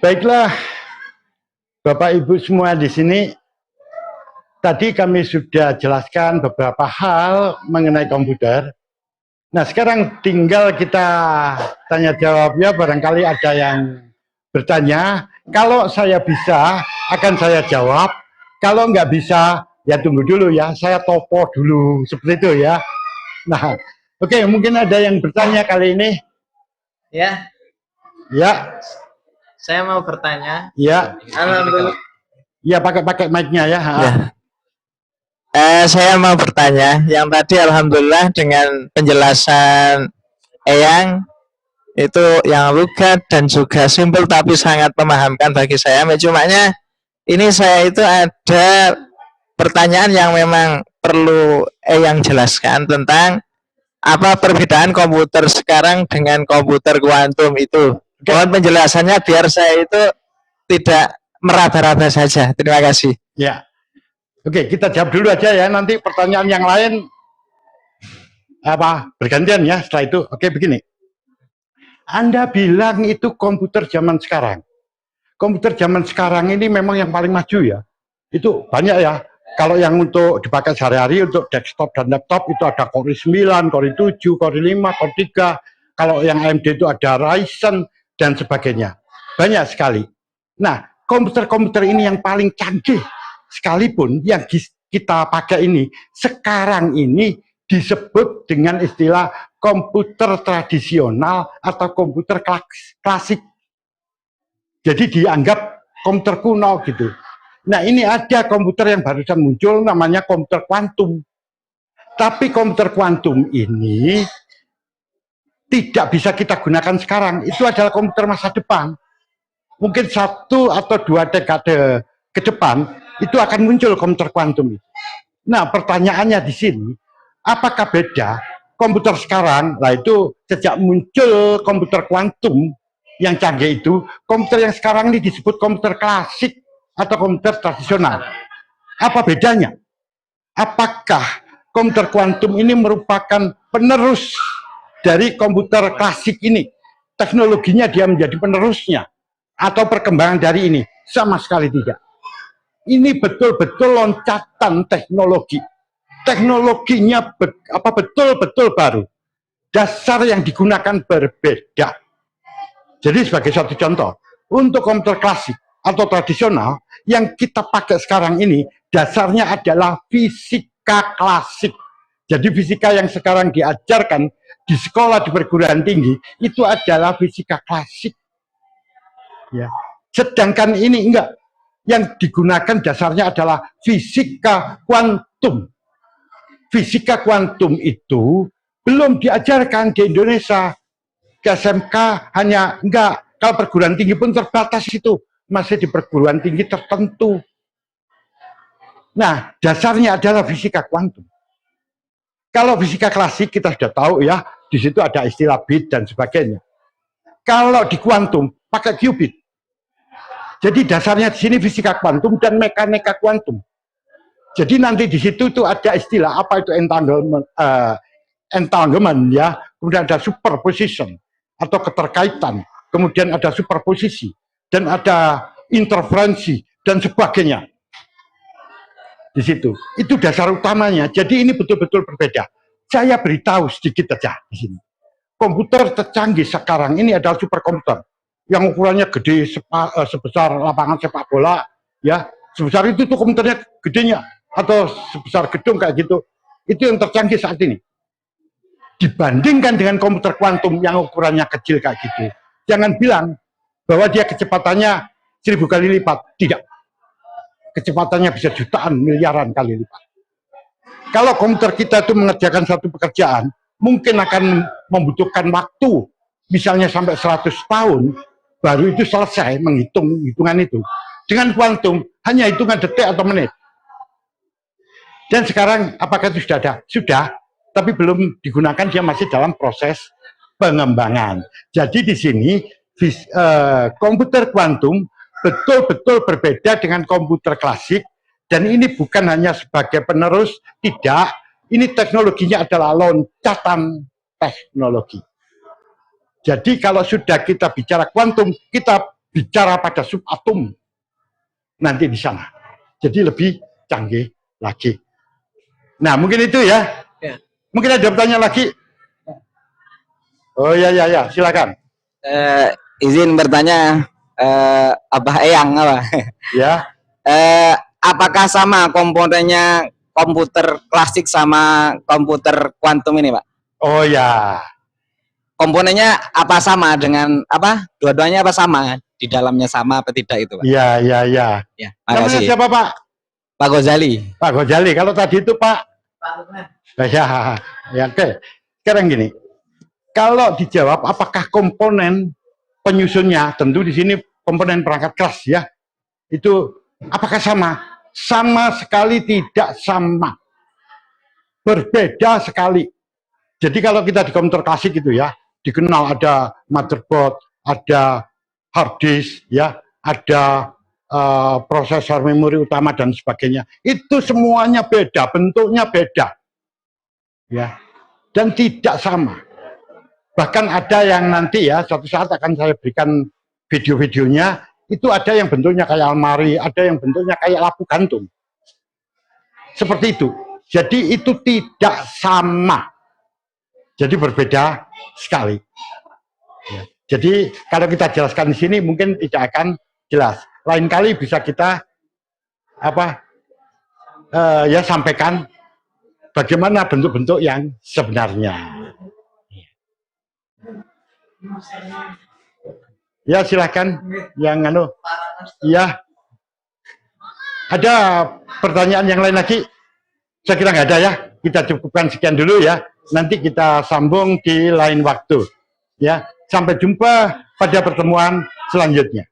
Baiklah, Bapak Ibu semua di sini, tadi kami sudah jelaskan beberapa hal mengenai komputer. Nah, sekarang tinggal kita tanya jawab ya, barangkali ada yang bertanya. Kalau saya bisa, akan saya jawab. Kalau nggak bisa, ya tunggu dulu ya, saya topo dulu, seperti itu ya. Nah, oke, mungkin ada yang bertanya kali ini. Ya. Ya. Saya mau bertanya. Ya. Alhamdulillah. Ya, pakai mic-nya ya. Ya. Saya mau bertanya, yang tadi alhamdulillah dengan penjelasan Eyang itu yang lugat dan juga simpel tapi sangat memahamkan bagi saya. Cumanya ini saya itu ada pertanyaan yang memang perlu Eyang jelaskan tentang apa perbedaan komputer sekarang dengan komputer kuantum itu. Mohon penjelasannya biar saya itu tidak meraba-raba saja. Terima kasih. Ya. Oke, kita jawab dulu aja ya. Nanti pertanyaan yang lain bergantian ya setelah itu. Oke, begini. Anda bilang itu komputer zaman sekarang. Komputer zaman sekarang ini memang yang paling maju ya. Itu banyak ya. Kalau yang untuk dipakai sehari-hari untuk desktop dan laptop itu ada Core i9, Core i7, Core i5, Core 3. Kalau yang AMD itu ada Ryzen dan sebagainya. Banyak sekali. Nah, komputer-komputer ini yang paling canggih sekalipun yang kita pakai ini sekarang ini disebut dengan istilah komputer tradisional atau komputer klasik. Jadi dianggap komputer kuno gitu. Nah, ini ada komputer yang barusan muncul namanya komputer kuantum. Tapi komputer kuantum ini tidak bisa kita gunakan sekarang. Itu adalah komputer masa depan. Mungkin 1 atau 2 dekade ke depan itu akan muncul komputer kuantum. Nah, pertanyaannya di sini, apakah beda komputer sekarang? Nah, itu sejak muncul komputer kuantum yang canggih itu, komputer yang sekarang ini disebut komputer klasik atau komputer tradisional. Apa bedanya? Apakah komputer kuantum ini merupakan penerus dari komputer klasik ini? Teknologinya dia menjadi penerusnya atau perkembangan dari ini? Sama sekali tidak. Ini betul-betul loncatan teknologi. Teknologinya betul-betul baru. Dasar yang digunakan berbeda. Jadi sebagai suatu contoh, untuk komputer klasik atau tradisional yang kita pakai sekarang ini dasarnya adalah fisika klasik. Jadi fisika yang sekarang diajarkan di sekolah di perguruan tinggi itu adalah fisika klasik. Ya. Sedangkan ini enggak. Yang digunakan dasarnya adalah fisika kuantum. Fisika kuantum itu belum diajarkan di Indonesia. Ke SMK hanya enggak. Kalau perguruan tinggi pun terbatas itu. Masih di perguruan tinggi tertentu. Nah, dasarnya adalah fisika kuantum. Kalau fisika klasik kita sudah tahu ya, di situ ada istilah bit dan sebagainya. Kalau di kuantum pakai qubit. Jadi dasarnya di sini fisika kuantum dan mekanika kuantum. Jadi nanti di situ tuh ada istilah apa itu entanglement ya, kemudian ada superposition atau keterkaitan, kemudian ada superposisi dan ada interferensi dan sebagainya. Di situ. Itu dasar utamanya. Jadi ini betul-betul berbeda. Saya beritahu sedikit saja di sini. Komputer tercanggih sekarang ini adalah superkomputer yang ukurannya gede sebesar lapangan sepak bola, ya sebesar itu tuh komputernya gedenya, atau sebesar gedung kayak gitu. Itu yang tercanggih saat ini. Dibandingkan dengan komputer kuantum yang ukurannya kecil kayak gitu, jangan bilang bahwa dia kecepatannya 1000 kali lipat. Tidak. Kecepatannya bisa jutaan, miliaran kali lipat. Kalau komputer kita itu mengerjakan satu pekerjaan, mungkin akan membutuhkan waktu, misalnya sampai 100 tahun, baru itu selesai menghitung hitungan itu. Dengan kuantum, hanya hitungan detik atau menit. Dan sekarang, apakah itu sudah ada? Sudah, tapi belum digunakan, dia masih dalam proses pengembangan. Jadi di sini, komputer kuantum betul-betul berbeda dengan komputer klasik, dan ini bukan hanya sebagai penerus, tidak. Ini teknologinya adalah loncatan teknologi. Jadi kalau sudah kita bicara kuantum, kita bicara pada subatom nanti di sana. Jadi lebih canggih lagi. Nah, mungkin itu ya. Ya. Mungkin ada pertanyaan lagi. Oh ya, silakan. Izin bertanya, Abah Eyang apa? Ya. Apakah sama komponennya komputer klasik sama komputer kuantum ini, Pak? Oh ya. Komponennya apa sama dengan apa? Dua-duanya apa sama? Di dalamnya sama apa tidak itu, Pak? Ya. Ya, Namanya makasih. siapa, Pak? Pak Ghazali. Pak Ghazali. Kalau tadi itu Pak. Ya, oke. Sekarang gini. Kalau dijawab apakah komponen penyusunnya, tentu di sini komponen perangkat keras ya. Itu apakah sama? Sama sekali tidak sama. Berbeda sekali. Jadi kalau kita di komputer klasik itu ya, dikenal ada motherboard, ada hard disk, ya, ada prosesor memori utama dan sebagainya. Itu semuanya beda, bentuknya beda, ya, dan tidak sama. Bahkan ada yang nanti ya suatu saat akan saya berikan video-videonya. Itu ada yang bentuknya kayak almari, ada yang bentuknya kayak lampu gantung. Seperti itu. Jadi itu tidak sama. Jadi berbeda sekali. Ya. Jadi kalau kita jelaskan di sini mungkin tidak akan jelas. Lain kali bisa kita ya sampaikan bagaimana bentuk-bentuk yang sebenarnya. Ya silakan yang ya. Ada pertanyaan yang lain lagi? Saya kira nggak ada ya. Kita cukupkan sekian dulu ya. Nanti kita sambung di lain waktu. Ya, sampai jumpa pada pertemuan selanjutnya.